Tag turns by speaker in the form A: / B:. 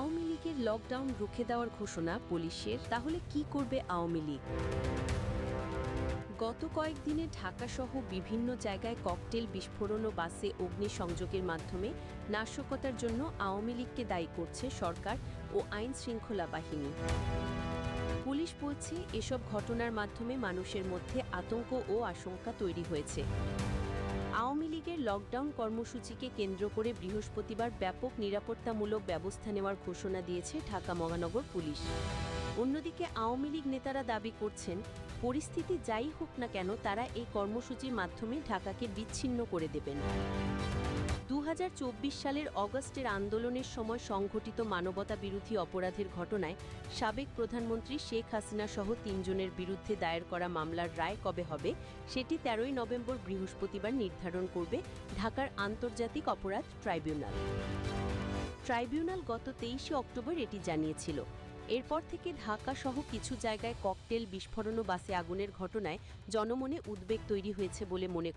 A: আওয়ামী লীগের লকডাউন রুখে দেওয়ার ঘোষণা পুলিশের, তাহলে কি করবে আওয়ামী লীগ? গত কয়েকদিনে ঢাকাসহ বিভিন্ন জায়গায় ককটেল বিস্ফোরণ ও বাসে অগ্নিসংযোগের মাধ্যমে নাশকতার জন্য আওয়ামী লীগকে দায়ী করছে সরকার ও আইন শৃঙ্খলা বাহিনী। পুলিশ বলছে, এসব ঘটনার মাধ্যমে মানুষের মধ্যে আতঙ্ক ও আশঙ্কা তৈরি হয়েছে। আওয়ামী লীগের লকডাউন কর্মসূচিকে কেন্দ্র করে বৃহস্পতিবার ব্যাপক নিরাপত্তামূলক ব্যবস্থা নেওয়ার ঘোষণা দিয়েছে ঢাকা মহানগর পুলিশ। অন্যদিকে আওয়ামী লীগ নেতারা দাবি করছেন, পরিস্থিতি যাই হোক না কেন তারা এই কর্মসূচির মাধ্যমে ঢাকাকে বিচ্ছিন্ন করে দেবেন। 2024 সালের অগস্টের আন্দোলনের সময় সংঘটিত মানবতাবিরোধী অপরাধের ঘটনায় সাবেক প্রধানমন্ত্রী শেখ হাসিনা সহ 3 জনের বিরুদ্ধে দায়ের করা মামলার রায় কবে হবে সেটি 13 নভেম্বর বৃহস্পতিবার নির্ধারণ করবে ঢাকার আন্তর্জাতিক অপরাধ ট্রাইব্যুনাল। ট্রাইব্যুনাল গত 23 অক্টোবর এটি জানিয়েছিল। এরপর থেকে ঢাকা সহ কিছু জায়গায় ককটেল বিস্ফোরণ ও বাসে আগুনের ঘটনায় জনমনে উদ্বেগ তৈরি হয়েছে বলে মনে